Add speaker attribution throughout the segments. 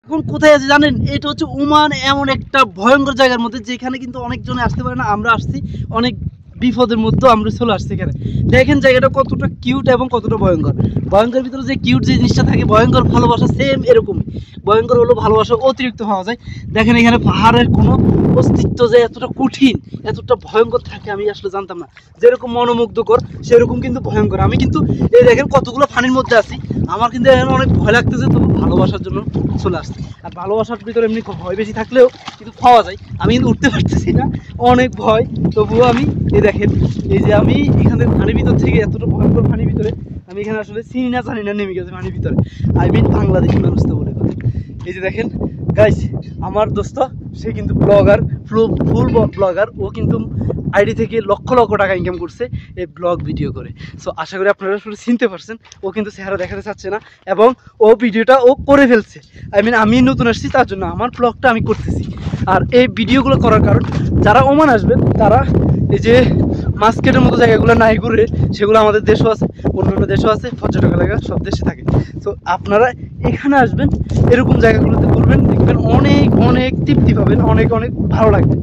Speaker 1: এখন কোথায় আছে জানেন? এটা হচ্ছে ওমান, এমন একটা ভয়ঙ্কর জায়গার মধ্যে যেখানে কিন্তু অনেকজনে আসতে পারে না। আমরা আসছি অনেক বিপদের মধ্যে, আমরা চলে আসছি এখানে। দেখেন জায়গাটা কতটা কিউট এবং কতটা ভয়ঙ্কর। ভয়ঙ্কর ভিতরে যে কিউট যে জিনিসটা থাকে, ভয়ঙ্কর ভালোবাসা সেম এরকমই। ভয়ঙ্কর হলো ভালোবাসা অতিরিক্ত পাওয়া যায়। দেখেন এখানে পাহাড়ের কোনো অস্তিত্ব যে এতটা কঠিন, এতটা ভয়ঙ্কর থাকে আমি আসলে জানতাম না। যেরকম মনোমুগ্ধকর সেরকম কিন্তু ভয়ঙ্কর। আমি কিন্তু এই দেখেন কতগুলো পানির মধ্যে আছি, আমার কিন্তু এখন অনেক ভয় লাগতেছে, তবু ভালোবাসার জন্য চলে আসছে। আর ভালোবাসার ভিতরে এমনি ভয় বেশি থাকলেও কিন্তু পাওয়া যায়। আমি কিন্তু উঠতে পারতেছি না, অনেক ভয়, তবুও আমি এই দেখেন, এই যে আমি এখানে পানির ভিতর থেকে এতটা ভয়ঙ্কর পানির ভিতরে, আমি এখানে আসলে চিনি না জানি না নেমে গেছে পানির ভিতরে। আই মিন বাংলাদেশি মানুষ তো বলে কথা। এই যে দেখেন গাইস, আমার দোস্ত সে কিন্তু ব্লগার, ফুল ব্লগার। ও কিন্তু আইডি থেকে লক্ষ লক্ষ টাকা ইনকাম করছে এই ব্লগ ভিডিও করে। সো আশা করি আপনারা শুধু চিনতে পারছেন। ও কিন্তু চেহারা দেখাতে চাচ্ছে না এবং ও ভিডিওটা ও করে ফেলছে। আই মিন আমি নতুন আসছি তার জন্য আমার ব্লগটা আমি করতেছি। আর এই ভিডিওগুলো করার কারণ, যারা ওমান আসবেন তারা এই যে মাস্কেটের মতো জায়গাগুলো নাই ঘুরে, সেগুলো আমাদের দেশও আছে, অন্যান্য দেশও আছে, পর্যটক এলাকা সব দেশে থাকে। তো আপনারা এখানে আসবেন, এরকম জায়গাগুলোতে ঘুরবেন, দেখবেন অনেক অনেক তৃপ্তি পাবেন, অনেক অনেক ভালো লাগবে।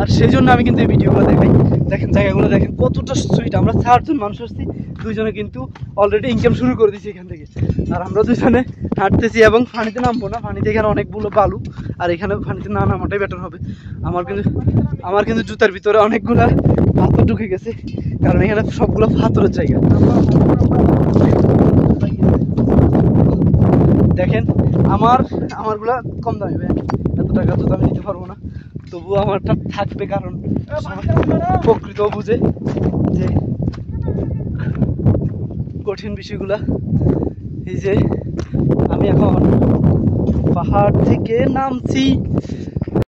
Speaker 1: আর সেই জন্য আমি কিন্তু এই ভিডিওগুলো দেখাই। দেখেন জায়গাগুলো দেখেন কতটা সুইট। আমরা 4 জন মানুষ আসছি, 2 জনে কিন্তু অলরেডি ইনকাম শুরু করে দিয়েছি এখান থেকে। আর আমরা 2 জনে হাঁটতেছি এবং পানিতে নামবো না, পানিতে এখানে অনেকগুলো বালু, আর এখানে পানিতে না নামাটাই বেটার হবে। আমার কিন্তু জুতার ভিতরে অনেকগুলা পাথর ঢুকে গেছে, কারণ এখানে সবগুলো পাথরের জায়গা। দেখেন আমারগুলা কম দামি ভাই, এত টাকা তো আমি নিতে পারবো না, তবুও আমারটা থাকবে, কারণ প্রকৃত বুঝে যে কঠিন বিষয়গুলা। এই যে আমি এখন পাহাড় থেকে নামছি,